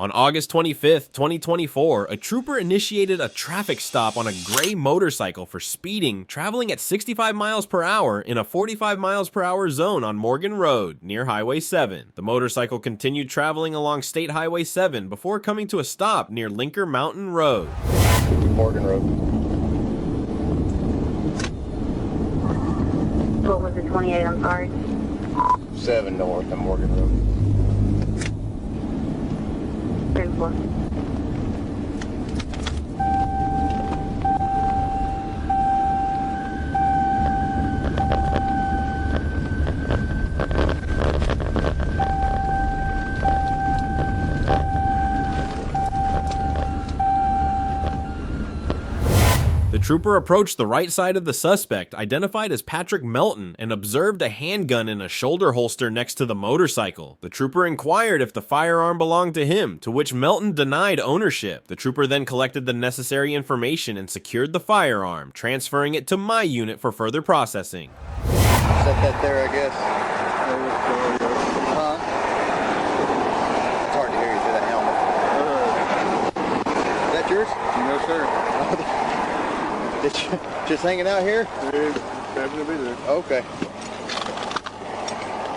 On August 25th, 2024, a trooper initiated a traffic stop on a gray motorcycle for speeding, traveling at 65 miles per hour in a 45 miles per hour zone on Morgan Road, near Highway 7. The motorcycle continued traveling along State Highway 7 before coming to a stop near Linker Mountain Road. Morgan Road. What was the 28, I'm sorry? 7 north on Morgan Road. 34. The trooper approached the right side of the suspect, identified as Patrick Melton, and observed a handgun in a shoulder holster next to the motorcycle. The trooper inquired if the firearm belonged to him, to which Melton denied ownership. The trooper then collected the necessary information and secured the firearm, transferring it to my unit for further processing. Set that there, I guess. Huh? It's hard to hear you through that helmet. Is that yours? No, sir. Just hanging out here? It happened to be there. Okay.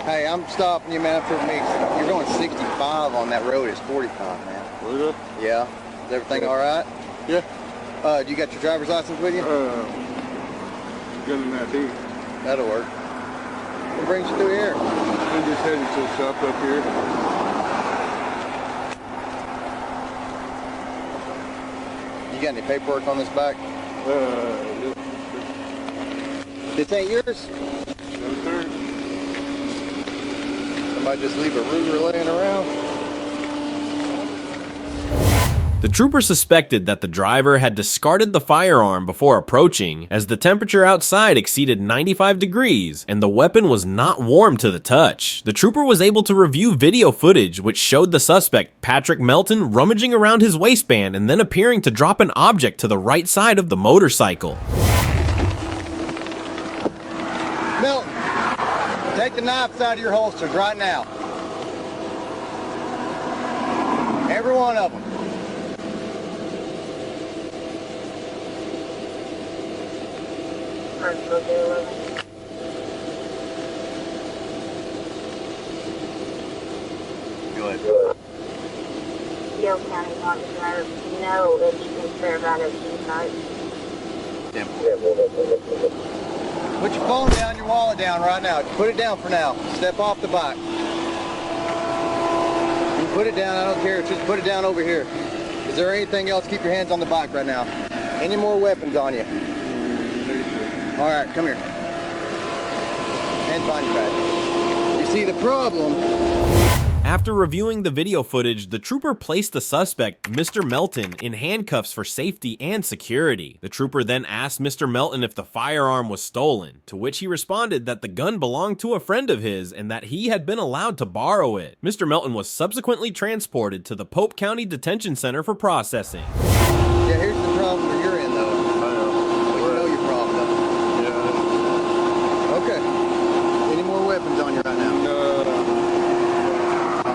Hey, I'm stopping you, man, for me. You're going 65 on that road. It's 45, man. Was it? Yeah. Is everything all right? Yeah. Do you got your driver's license with you? Gun and ID. That'll work. What brings you through here? We just headed to a shop up here. You got any paperwork on this bike? Yes. This ain't yours? No, sir. Somebody just leave a Ruger laying around? The trooper suspected that the driver had discarded the firearm before approaching, as the temperature outside exceeded 95 degrees and the weapon was not warm to the touch. The trooper was able to review video footage which showed the suspect, Patrick Melton, rummaging around his waistband and then appearing to drop an object to the right side of the motorcycle. Milton, take the knives out of your holsters right now. Every one of them. Go ahead. Yale County wants to know that you can serve out of tonight. Put your phone down, your wallet down right now. Put it down for now. Step off the bike. You put it down, I don't care. Just put it down over here. Is there anything else? Keep your hands on the bike right now. Any more weapons on you? All right, come here. Hands behind your back. You see the problem? After reviewing the video footage, the trooper placed the suspect, Mr. Melton, in handcuffs for safety and security. The trooper then asked Mr. Melton if the firearm was stolen, to which he responded that the gun belonged to a friend of his and that he had been allowed to borrow it. Mr. Melton was subsequently transported to the Pope County Detention Center for processing. Yeah, here's the problem that you're in, though. We know your problem, though. Yeah. Okay. Any more weapons on you right now? No. I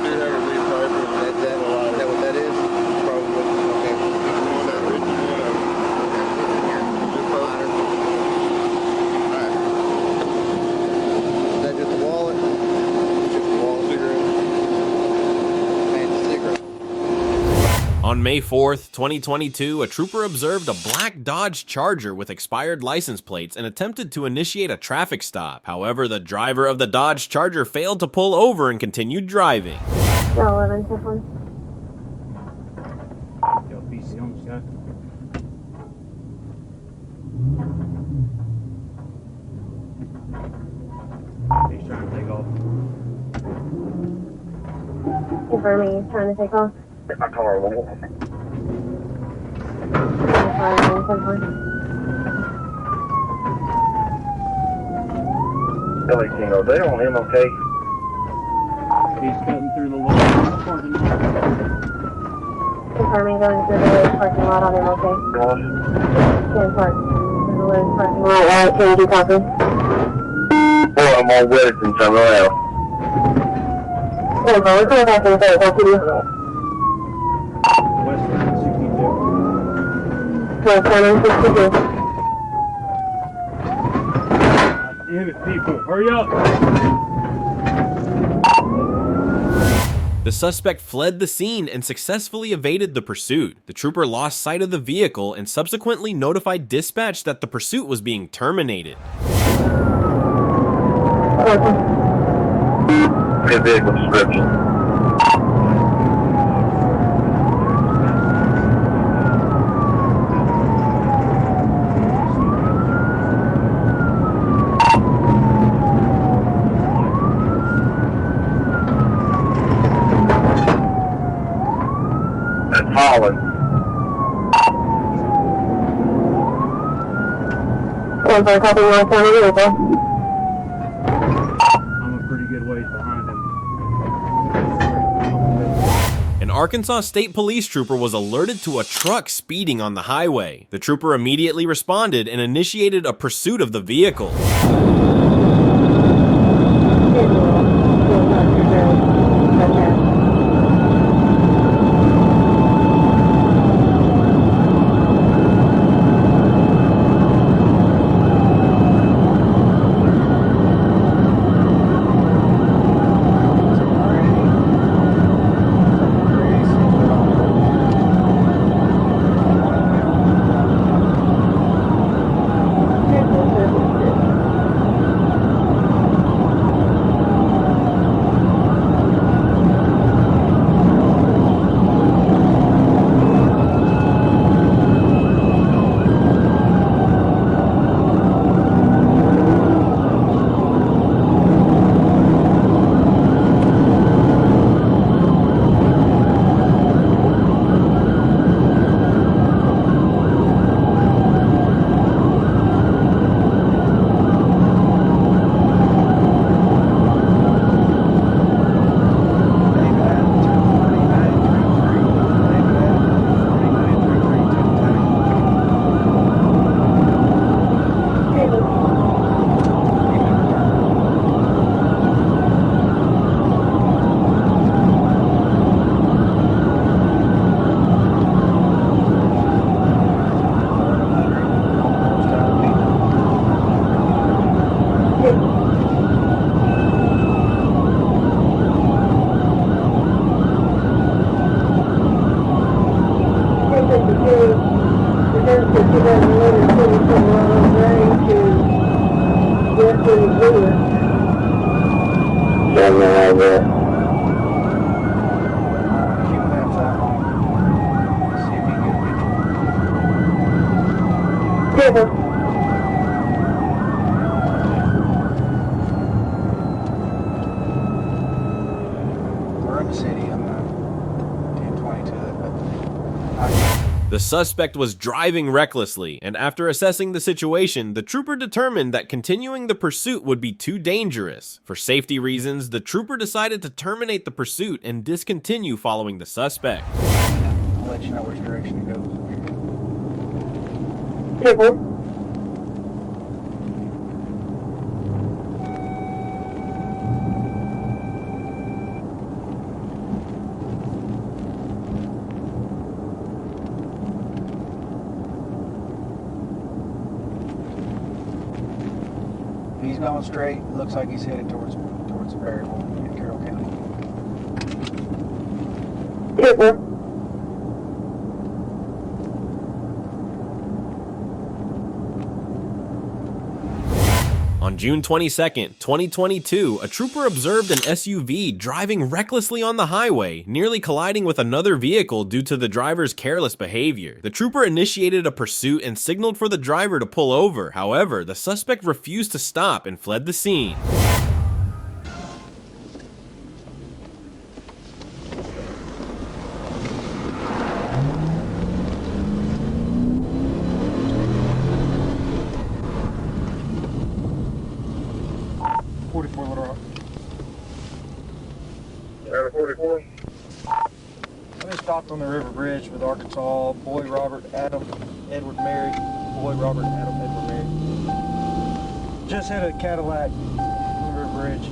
do have a lead pipe. Is that what that is? Probably. Okay. One that rich and one of them. Lighter. Alright. Is that just a wallet? Just a wallet. Cigarette. And a cigarette. On May 4th, 2022, a trooper observed a black Dodge Charger with expired license plates and attempted to initiate a traffic stop. However, the driver of the Dodge Charger failed to pull over and continued driving. 11, this one. Yo, BC on this guy. He's trying to take off. Confirming he's trying to take off. My car won't. Billy King, are they on him okay? He's cutting through the little parking lot. Confirming going through the Lowe's parking lot on him, okay? Gosh. Can park through the Lowe's parking lot. Alright, can you copy? Boy, I'm all wet and somewhere else. Western 62. Damn it, people, hurry up! The suspect fled the scene and successfully evaded the pursuit. The trooper lost sight of the vehicle and subsequently notified dispatch that the pursuit was being terminated. Vehicle description. That's Holland. I'm a pretty good ways behind him. An Arkansas State Police trooper was alerted to a truck speeding on the highway. The trooper immediately responded and initiated a pursuit of the vehicle. We're in the city. I'm 10:20 to it. The suspect was driving recklessly, and after assessing the situation, the trooper determined that continuing the pursuit would be too dangerous. For safety reasons, the trooper decided to terminate the pursuit and discontinue following the suspect. I'll let you know which direction it goes. He's going straight. Looks like he's headed towards the variable in Carroll County. On June 22nd, 2022, a trooper observed an SUV driving recklessly on the highway, nearly colliding with another vehicle due to the driver's careless behavior. The trooper initiated a pursuit and signaled for the driver to pull over. However, the suspect refused to stop and fled the scene. Stopped on the river bridge with Arkansas, Boy Robert, Adam, Edward Mary, Boy Robert, Adam, Edward Mary. Just had a Cadillac on the river bridge.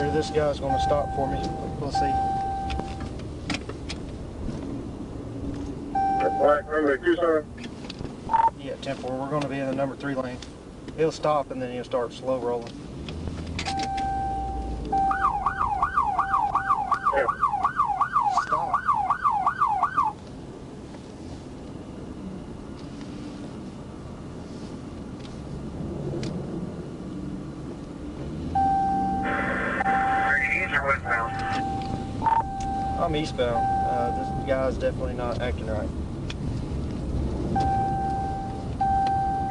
sure this guy's going to stop for me. We'll see. Right, runway 27. Yeah, 10-4. We're going to be in the number 3 lane. He'll stop and then he'll start slow rolling. Yeah. Stop. East or westbound? I'm eastbound. This guy's definitely not acting right.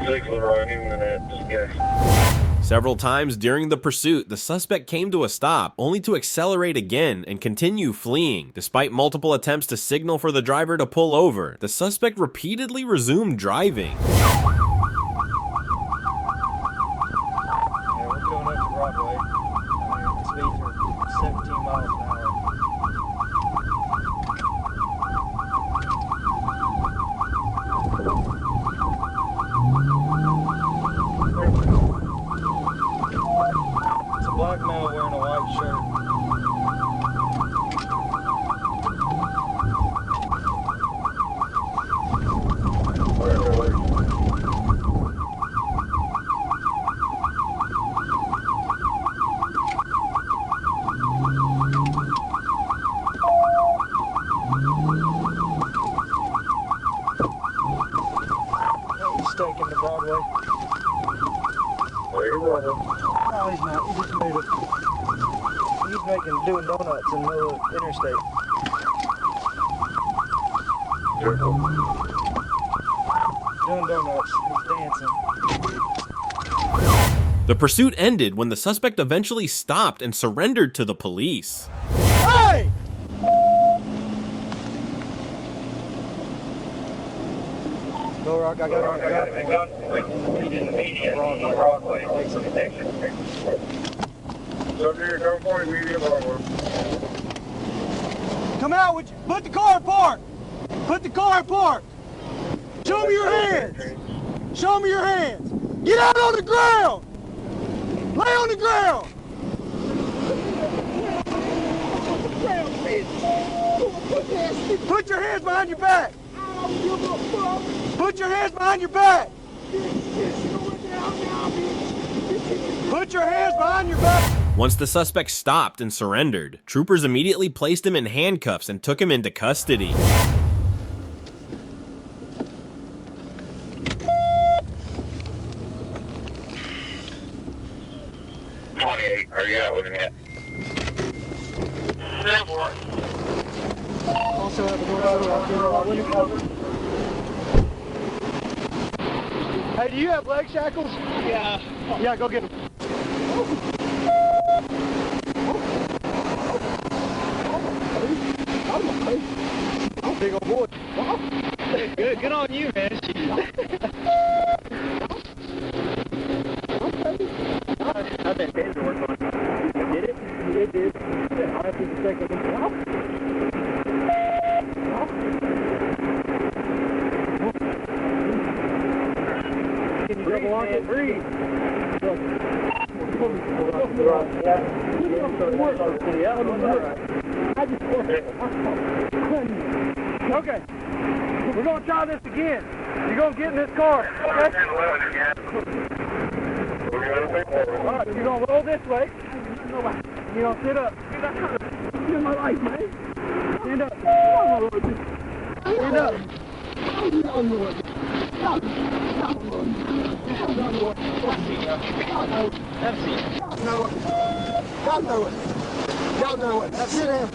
6 to the right, even in that, just guess. Several times during the pursuit, the suspect came to a stop, only to accelerate again and continue fleeing. Despite multiple attempts to signal for the driver to pull over, the suspect repeatedly resumed driving. Yeah, we're going up the Broadway. Speeds are 17 miles an hour. It's a black male wearing a white shirt. He's stuck in the Broadway. There you go. No, he's not. He just made it. He's doing donuts in the middle of the interstate. Doing donuts. He's dancing. The pursuit ended when the suspect eventually stopped and surrendered to the police. Hey! Go Rock, I got it. Broadway. So here, go for it, medium Broadway. Come out with you. Put the car in park. Put the car in park. Show me your hands. Show me your hands. Get out on the ground. Lay on the ground. Put your hands behind your back. Put your hands behind your back. Put your hands behind your back. Once the suspect stopped and surrendered, troopers immediately placed him in handcuffs and took him into custody. 28. Are you out with him yet? Also have a door. Hey, do you have leg shackles? Yeah. Yeah, go get them. Big old boy. Good on you, man. I bet Dan's working on it. Did it? It did. I have to check it. Can you double lock it? Breathe. Okay. We're going to try this again. You're going to get in this car. Okay? Alright, you're going to roll this way. You're going to sit up. Stand up. Stand up. Y'all know it. Y'all know it. Sit down.